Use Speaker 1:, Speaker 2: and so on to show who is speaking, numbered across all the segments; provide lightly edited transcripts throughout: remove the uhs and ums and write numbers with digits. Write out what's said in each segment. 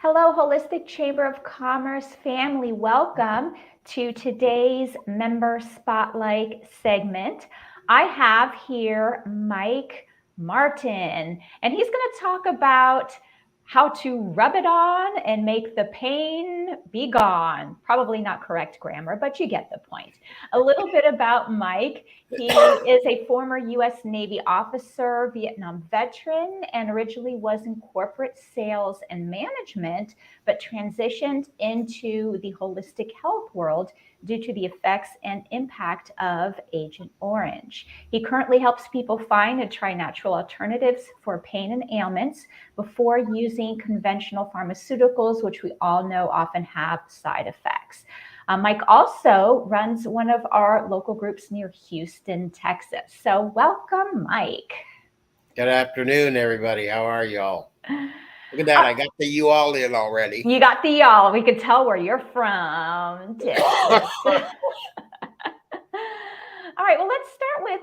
Speaker 1: Hello, Holistic Chamber of Commerce family. Welcome to today's Member Spotlight segment. I have here Mike Martin, and he's going to talk about how to rub it on and make the pain be gone. Probably not correct grammar, but you get the point. A little bit about Mike. He is a former U.S. Navy officer, Vietnam veteran, and originally was in corporate sales and management, but transitioned into the holistic health world due to the effects and impact of Agent Orange. He currently helps people find and try natural alternatives for pain and ailments before using conventional pharmaceuticals, which we all know often have side effects. Mike also runs one of our local groups near Houston, Texas. So welcome, Mike.
Speaker 2: Good afternoon, everybody. How are y'all? Look at that. I got the you all in already.
Speaker 1: You got the y'all. We could tell where you're from, Texas. All right, well, let's start with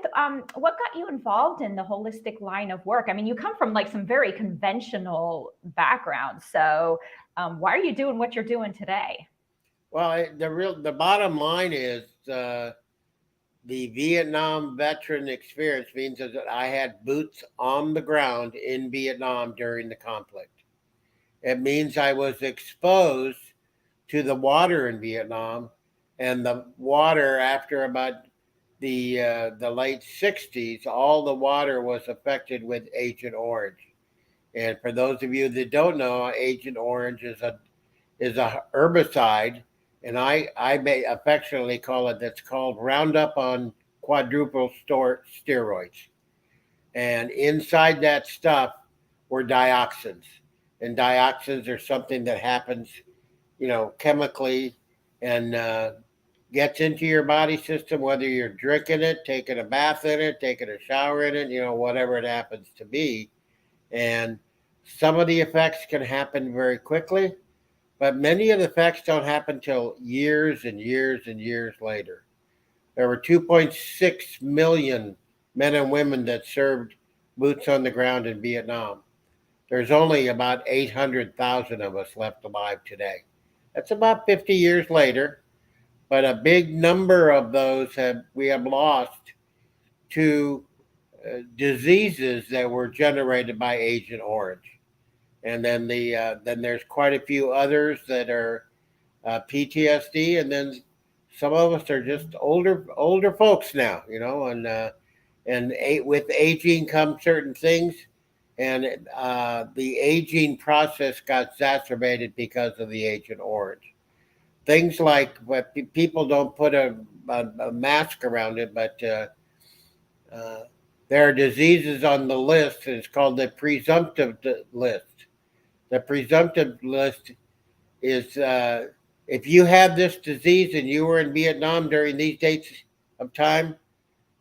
Speaker 1: what got you involved in the holistic line of work. I mean, you come from like some very conventional backgrounds. So why are you doing what you're doing today?
Speaker 2: Well, the bottom line is the Vietnam veteran experience means that I had boots on the ground in Vietnam during the conflict. It means I was exposed to the water in Vietnam, and the water after about the late '60s, all the water was affected with Agent Orange. And for those of you that don't know, Agent Orange is a herbicide, and I may affectionately call it that's called Roundup on quadruple steroids. And inside that stuff were dioxins, and dioxins are something that happens, chemically, and gets into your body system, whether you're drinking it, taking a bath in it, taking a shower in it, whatever it happens to be. And some of the effects can happen very quickly, but many of the effects don't happen till years and years and years later. There were 2.6 million men and women that served boots on the ground in Vietnam. There's only about 800,000 of us left alive today. That's about 50 years later, but a big number of those we have lost to diseases that were generated by Agent Orange. And then there's quite a few others that are PTSD, and then some of us are just older folks now, with aging come certain things, and the aging process got exacerbated because of the Agent Orange. Things like what people don't put a mask around it, but uh, there are diseases on the list, and it's called the presumptive list. The presumptive list is if you have this disease and you were in Vietnam during these dates of time,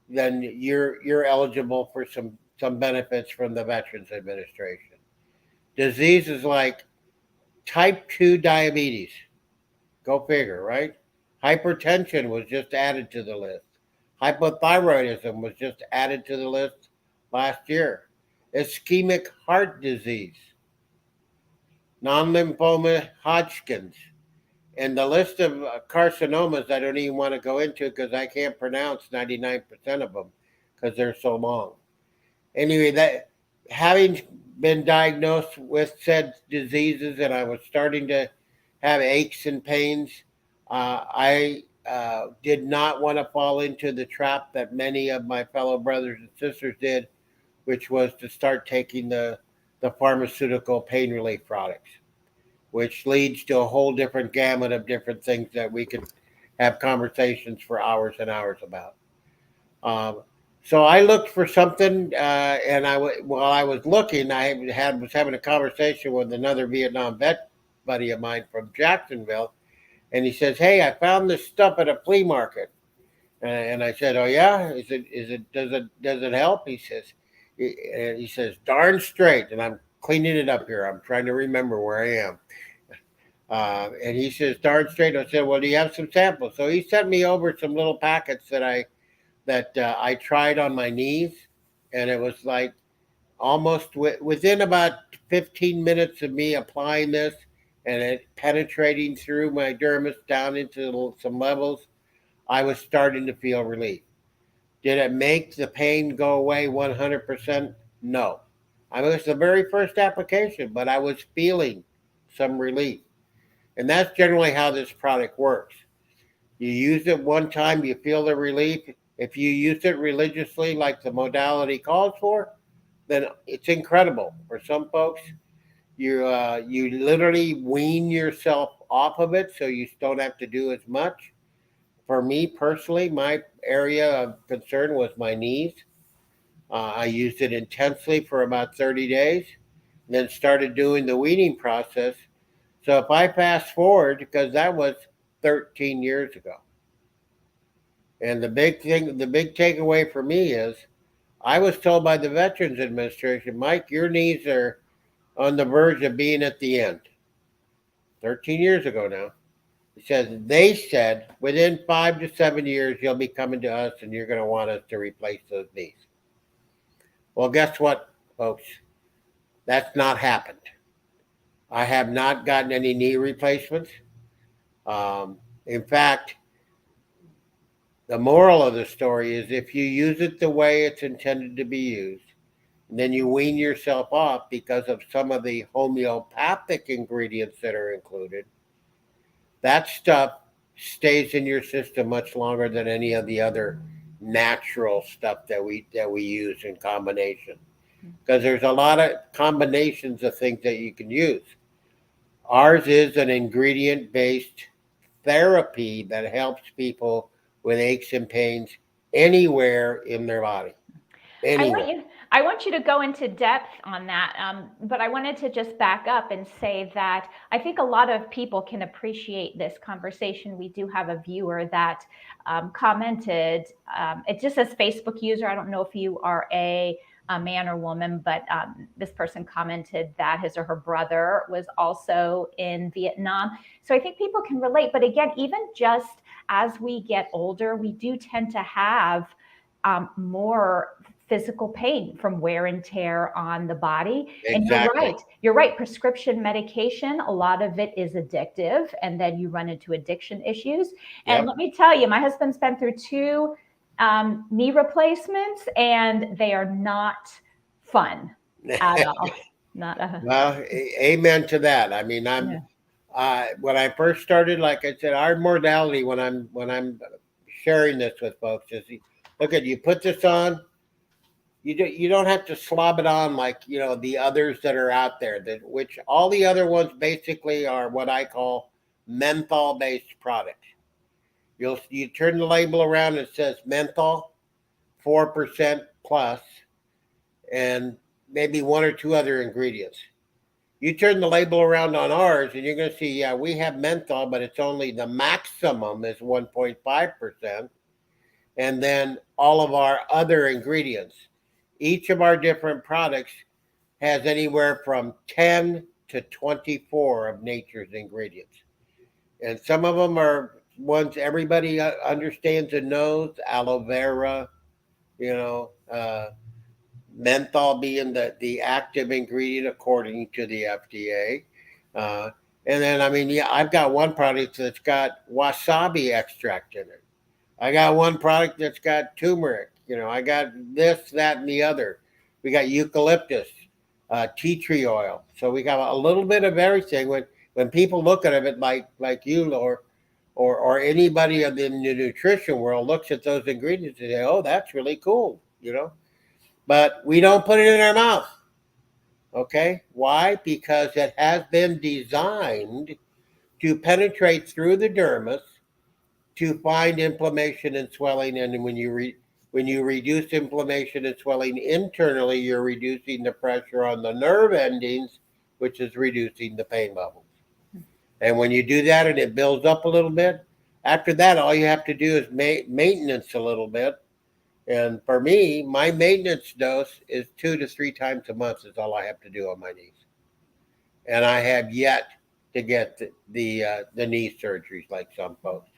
Speaker 2: then you're eligible for some benefits from the Veterans Administration. Diseases like type 2 diabetes, go figure, right? Hypertension was just added to the list. Hypothyroidism was just added to the list last year. Ischemic heart disease, non-lymphoma Hodgkin's, and the list of carcinomas I don't even want to go into because I can't pronounce 99% of them because they're so long. Anyway, that having been diagnosed with said diseases and I was starting to have aches and pains, I did not want to fall into the trap that many of my fellow brothers and sisters did, which was to start taking the pharmaceutical pain relief products, which leads to a whole different gamut of different things that we could have conversations for hours and hours about. Um, so I looked for something, and while I was looking, was having a conversation with another Vietnam vet buddy of mine from Jacksonville, and he says, "Hey, I found this stuff at a flea market." And I said, "Oh yeah, does it help?" He says, "Darn straight." And I'm cleaning it up here. I'm trying to remember where I am. And he says, "Darn straight." I said, "Well, do you have some samples?" So he sent me over some little packets that I tried on my knees, and it was like almost within about 15 minutes of me applying this, and it penetrating through my dermis down into some levels, I was starting to feel relief. Did it make the pain go away 100%? No. I mean, it was the very first application, but I was feeling some relief. And that's generally how this product works. You use it one time, you feel the relief. If you use it religiously, like the modality calls for, then it's incredible. For some folks, you literally wean yourself off of it, so you don't have to do as much. For me personally, my area of concern was my knees. I used it intensely for about 30 days, and then started doing the weaning process. So if I fast forward, because that was 13 years ago, and the big takeaway for me is I was told by the Veterans Administration, Mike, your knees are on the verge of being at the end. 13 years ago now. They said within 5 to 7 years you'll be coming to us and you're going to want us to replace those knees. Well, guess what, folks? That's not happened. I have not gotten any knee replacements. In fact, the moral of the story is if you use it the way it's intended to be used, and then you wean yourself off because of some of the homeopathic ingredients that are included, that stuff stays in your system much longer than any of the other natural stuff that we use in combination. Because there's a lot of combinations of things that you can use. Ours is an ingredient based therapy that helps people with aches and pains anywhere in their body.
Speaker 1: I want
Speaker 2: Anywhere.
Speaker 1: you I want you to go into depth on that, but I wanted to just back up and say that I think a lot of people can appreciate this conversation. We do have a viewer that commented. It just says Facebook user. I don't know if you are a man or woman, but this person commented that his or her brother was also in Vietnam. So I think people can relate. But again, even just as we get older, we do tend to have more physical pain from wear and tear on the body. And you're
Speaker 2: Exactly.
Speaker 1: right. You're right. Prescription medication, a lot of it is addictive, and then you run into addiction issues. And
Speaker 2: Yep.
Speaker 1: let me tell you, my husband's been through two knee replacements, and they are not fun at all. Not a
Speaker 2: Well, amen to that. I mean,
Speaker 1: yeah.
Speaker 2: when I first started, like I said, our modality when I'm sharing this with folks is, look at you put this on. You don't have to slob it on like the others that are out there. That which all the other ones basically are what I call menthol based products. You turn the label around and it says menthol, 4% plus, and maybe one or two other ingredients. You turn the label around on ours, and you're going to see, yeah, we have menthol, but it's only the maximum is 1.5%. And then all of our other ingredients. Each of our different products has anywhere from 10 to 24 of nature's ingredients. And some of them are ones everybody understands and knows, aloe vera, you know, menthol being the active ingredient according to the FDA. Uh, and then, I mean, yeah, I've got one product that's got wasabi extract in it. I got one product that's got turmeric. I got this, that, and the other. We got eucalyptus, tea tree oil. So we got a little bit of everything. When people look at it, like you, or anybody in the nutrition world looks at those ingredients and say, "Oh, that's really cool." But we don't put it in our mouth. Okay, why? Because it has been designed to penetrate through the dermis to find inflammation and swelling. And when you reduce inflammation and swelling internally, you're reducing the pressure on the nerve endings, which is reducing the pain levels. And when you do that and it builds up a little bit, after that, all you have to do is maintenance a little bit. And for me, my maintenance dose is 2 to 3 times a month is all I have to do on my knees. And I have yet to get the knee surgeries like some folks.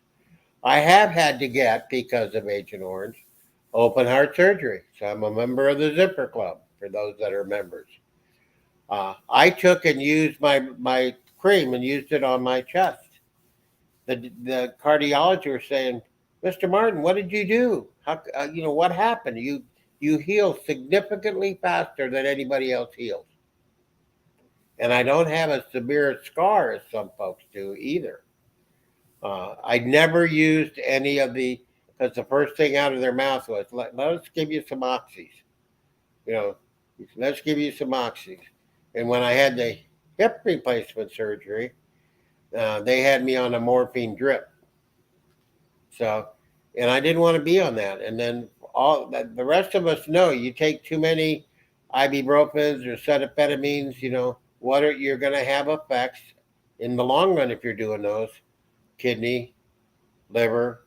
Speaker 2: I have had to get, because of Agent Orange, open heart surgery. So I'm a member of the Zipper Club for those that are members. I took and used my cream and used it on my chest. The cardiologist was saying, "Mr. Martin, what did you do? How what happened? You heal significantly faster than anybody else heals, and I don't have a severe scar as some folks do either." I never used any of the because the first thing out of their mouth was, let us give you some oxys. You know, let's give you some oxys. And when I had the hip replacement surgery, they had me on a morphine drip. So, and I didn't want to be on that. And then the rest of us know you take too many ibuprofens or acetaminophenes, you're going to have effects in the long run if you're doing those kidney, liver,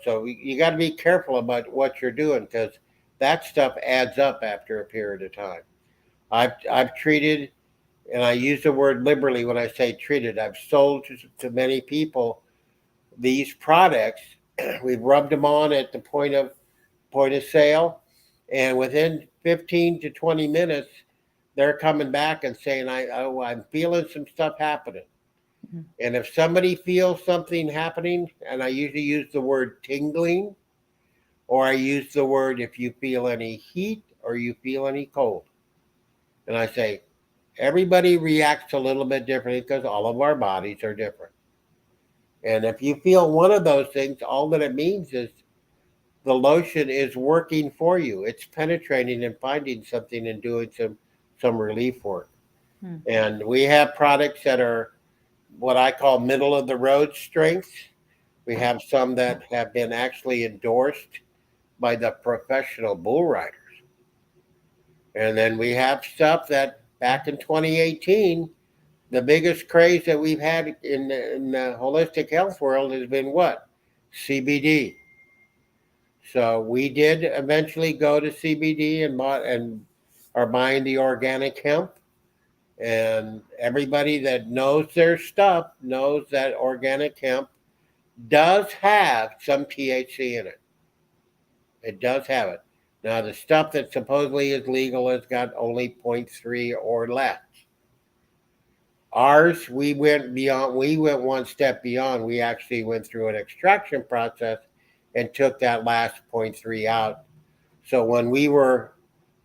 Speaker 2: so you got to be careful about what you're doing because that stuff adds up after a period of time. I've treated, and I use the word liberally when I say treated. I've sold to many people these products. We've rubbed them on at the point of sale, and within 15 to 20 minutes, they're coming back and saying, I'm feeling some stuff happening."
Speaker 1: Mhm.
Speaker 2: And if somebody feels something happening, and I usually use the word tingling, or I use the word if you feel any heat or you feel any cold. And I say, everybody reacts a little bit differently because all of our bodies are different. And if you feel one of those things, all that it means is the lotion is working for you. It's penetrating and finding something and doing some relief work.
Speaker 1: Hmm.
Speaker 2: And we have products that are what I call middle of the road strengths. We have some that have been actually endorsed by the professional bull riders. And then we have stuff that back in 2018, the biggest craze that we've had in the holistic health world has been what? CBD. So we did eventually go to CBD and are buying the organic hemp. And everybody that knows their stuff knows that organic hemp does have some THC in it. It does have it. Now, the stuff that supposedly is legal has got only zero point 0.3 or less. Ours, we went beyond. We went one step beyond. We actually went through an extraction process and took that last zero point 0.3 out. So when we were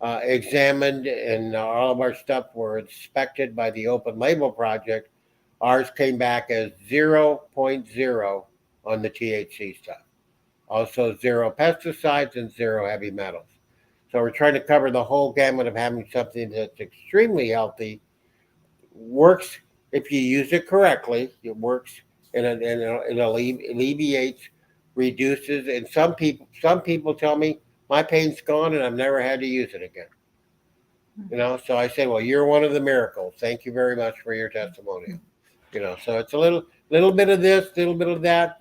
Speaker 2: examined and all of our stuff were inspected by the Open Label Project, ours came back as zero point 0.0 on the THC stuff. Also, zero pesticides and zero heavy metals. So we're trying to cover the whole gamut of having something that's extremely healthy, works if you use it correctly. It works and alleviates, reduces. And some people tell me my pain's gone and I've never had to use it again. So I say, well, you're one of the miracles. Thank you very much for your testimonial. So it's a little bit of this, little bit of that.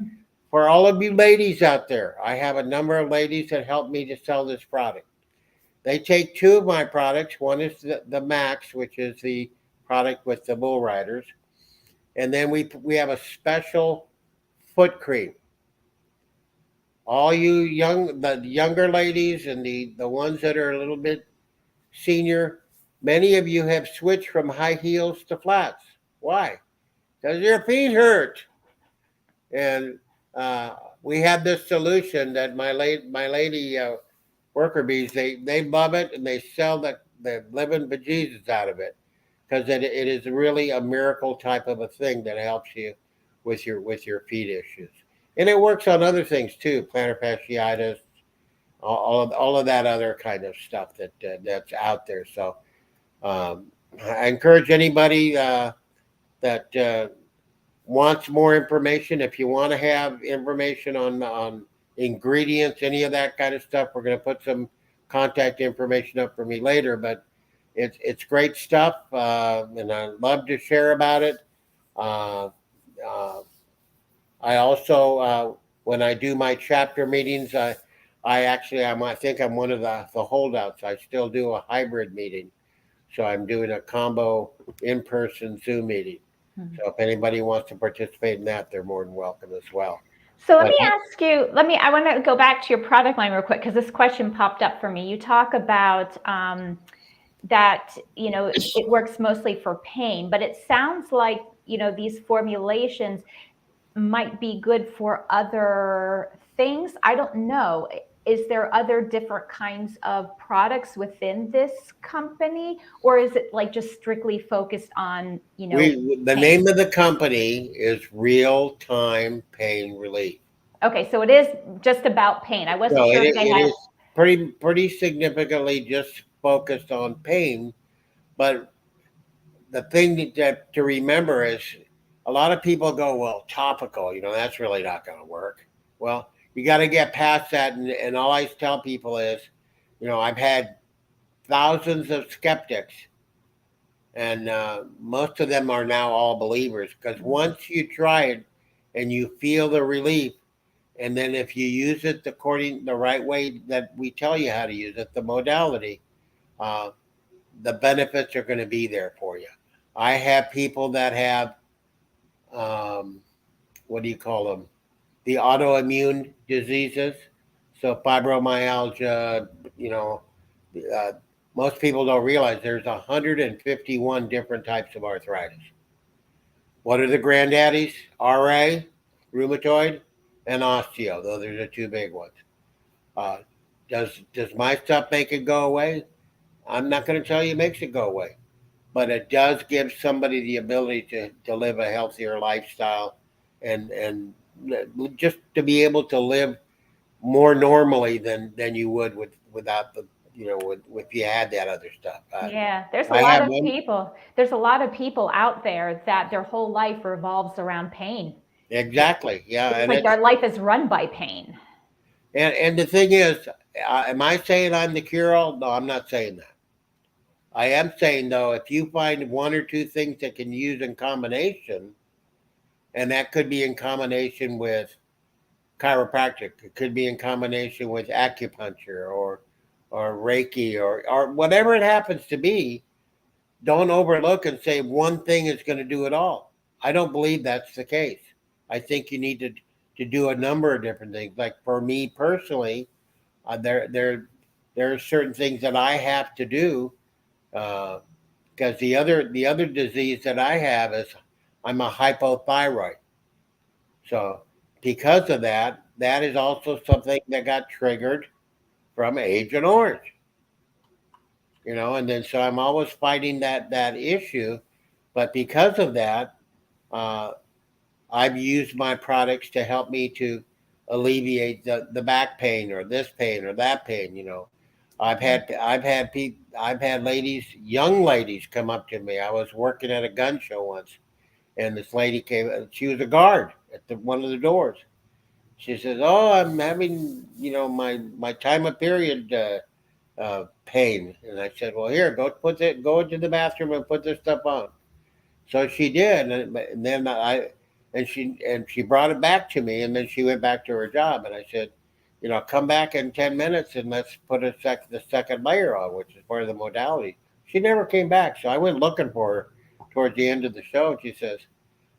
Speaker 2: For all of you ladies out there, I have a number of ladies that help me to sell this product. They take two of my products. One is the Max, which is the product with the bull riders, and then we have a special foot cream. All you the younger ladies and the ones that are a little bit senior, many of you have switched from high heels to flats. Why? Because your feet hurt. And we have this solution that my lady worker bees, they love it and they sell the living bejesus out of it because it is really a miracle type of a thing that helps you with your feet issues. And it works on other things too, plantar fasciitis, all of that other kind of stuff that's out there. So um, I encourage anybody that wants more information. If you want to have information on ingredients, any of that kind of stuff, we're going to put some contact information up for me later. But it's great stuff, and I love to share about it. Uh, uh, I also when I do my chapter meetings, I think I'm one of the holdouts. I still do a hybrid meeting, so I'm doing a combo in-person Zoom meeting.
Speaker 1: Mhm.
Speaker 2: So if anybody wants to participate in that, they're more than welcome as well.
Speaker 1: So let
Speaker 2: But
Speaker 1: me ask you, I want to go back to your product line real quick because this question popped up for me. You talk about that, it works mostly for pain, but it sounds like, these formulations might be good for other things. I don't know. Is there other different kinds of products within this company, or is it like just strictly focused on,
Speaker 2: The
Speaker 1: pain?
Speaker 2: name of the company is Real Time Pain Relief.
Speaker 1: Okay, so it is just about pain. I wasn't
Speaker 2: So
Speaker 1: sure if they
Speaker 2: it
Speaker 1: had.
Speaker 2: is pretty significantly just focused on pain. But the thing to remember is a lot of people go, well, topical, that's really not going to work. Well, you got to get past that. And all I tell people is, I've had thousands of skeptics, and most of them are now all believers because once you try it and you feel the relief, and then if you use it according the right way that we tell you how to use it, the modality, uh, the benefits are going to be there for you. I have people that have, um, what do you call them? The autoimmune diseases. So fibromyalgia, you know, uh, most people don't realize there's 151 different types of arthritis. What are the granddaddies? RA, rheumatoid, and osteo. Those are the two big ones. Uh, does my stuff make it go away? I'm not going to tell you it makes it go away, but it does give somebody the ability to live a healthier lifestyle, and just to be able to live more normally than you would without the if you had that other stuff.
Speaker 1: Yeah, there's a
Speaker 2: I
Speaker 1: lot
Speaker 2: have
Speaker 1: of
Speaker 2: one
Speaker 1: people. There's a lot of people out there that their whole life revolves around pain. It
Speaker 2: exactly, yeah,
Speaker 1: seems
Speaker 2: and
Speaker 1: like their life is run by pain.
Speaker 2: the thing is, am I saying I'm the cure all? No, I'm not saying that. I am saying though, if you find one or two things that can use in combination, and that could be in combination with chiropractic. It could be in combination with acupuncture or Reiki or whatever it happens to be. Don't overlook and say one thing is going to do it all. I don't believe that's the case. I think you need to do a number of different things. Like for me personally, there are certain things that I have to do because the other disease that I have is I'm a hypothyroid. So because of that, that is also something that got triggered from Agent Orange. And then so I'm always fighting that issue, but because of that, uh, I've used my products to help me to alleviate the back pain or this pain or that pain. I've had ladies, young ladies, come up to me. I was working at a gun show once, and this lady came. She was a guard at one of the doors. She says, "Oh, I'm having, my time of period pain." And I said, "Well, here, go into the bathroom and put this stuff on." So she did, and then she brought it back to me, and then she went back to her job. And I said, "Come back in 10 minutes and let's put the second layer on, which is part of the modality." She never came back, so I went looking for her towards the end of the show. And she says,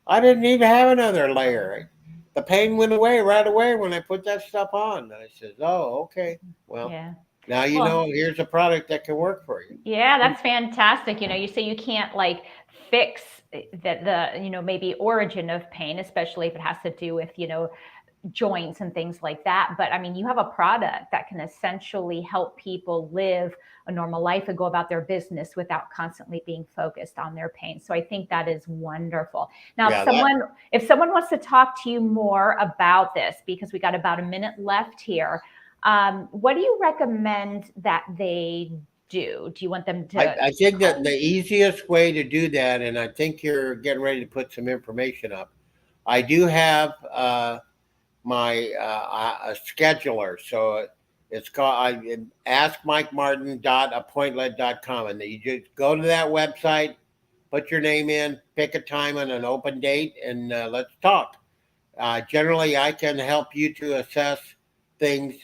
Speaker 2: "I didn't need to have another layer. The pain went away right away when I put that stuff on." And I said, "Oh, okay. Well,
Speaker 1: Yeah.
Speaker 2: now you know
Speaker 1: Well,
Speaker 2: here's a product that can work for you."
Speaker 1: yeah, that's fantastic. You say you can't like fix the maybe origin of pain, especially if it has to do with, joints and things like that. But I mean, you have a product that can essentially help people live a normal life and go about their business without constantly being focused on their pain. So I think that is wonderful. Now,
Speaker 2: Yeah, that
Speaker 1: if someone wants to talk to you more about this, because we got about a minute left here, what do you recommend that they do? Do you want them to
Speaker 2: I think that
Speaker 1: call?
Speaker 2: the easiest way to do that, and I think you're getting ready to put some information up. I do have my a scheduler, so it's called askmikemartin.appointlet.com, and you just go to that website, put your name in, pick a time and an open date, and let's talk. Generally, I can help you to assess things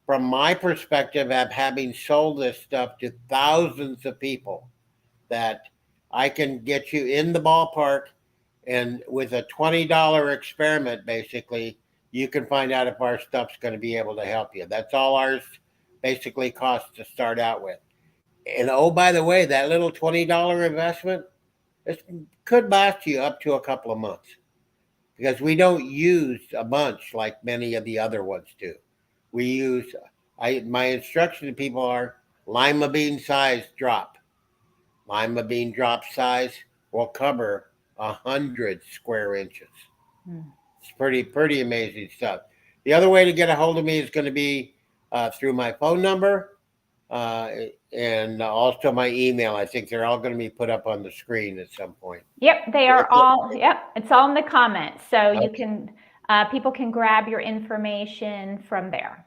Speaker 2: from my perspective of having sold this stuff to thousands of people, that I can get you in the ballpark, and with a $20 experiment, basically, you can find out if our stuff's going to be able to help you. That's all ours basically costs to start out with. And oh, by the way, that little $20 investment, it could last you up to a couple of months because we don't use a bunch like many of the other ones do. We use, my instruction to people are lima bean size drop. Lima bean drop size will cover 100 square inches.
Speaker 1: Hmm.
Speaker 2: It's pretty amazing stuff. The other way to get a hold of me is going to be through my phone number uh, and also my email. I think they're all going to be put up on the screen at some point.
Speaker 1: Yep, they are all, yep, it's all in the comments. So you
Speaker 2: Okay,
Speaker 1: can, people can grab your information from there.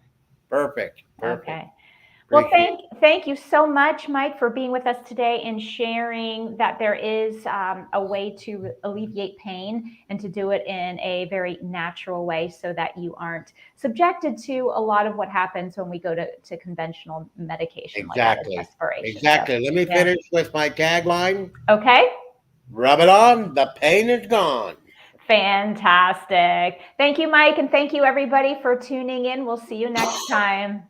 Speaker 2: perfect.
Speaker 1: Okay. Well,
Speaker 2: Appreciate it.
Speaker 1: thank you so much, Mike, for being with us today and sharing that there is a way to alleviate pain and to do it in a very natural way so that you aren't subjected to a lot of what happens when we go to conventional medication like out of
Speaker 2: Exactly.
Speaker 1: desperation. So,
Speaker 2: Exactly. Let me
Speaker 1: yeah.
Speaker 2: finish with my tagline.
Speaker 1: Okay.
Speaker 2: Rub it on, the pain is gone.
Speaker 1: Fantastic. Thank you, Mike. And thank you, everybody, for tuning in. We'll see you next time.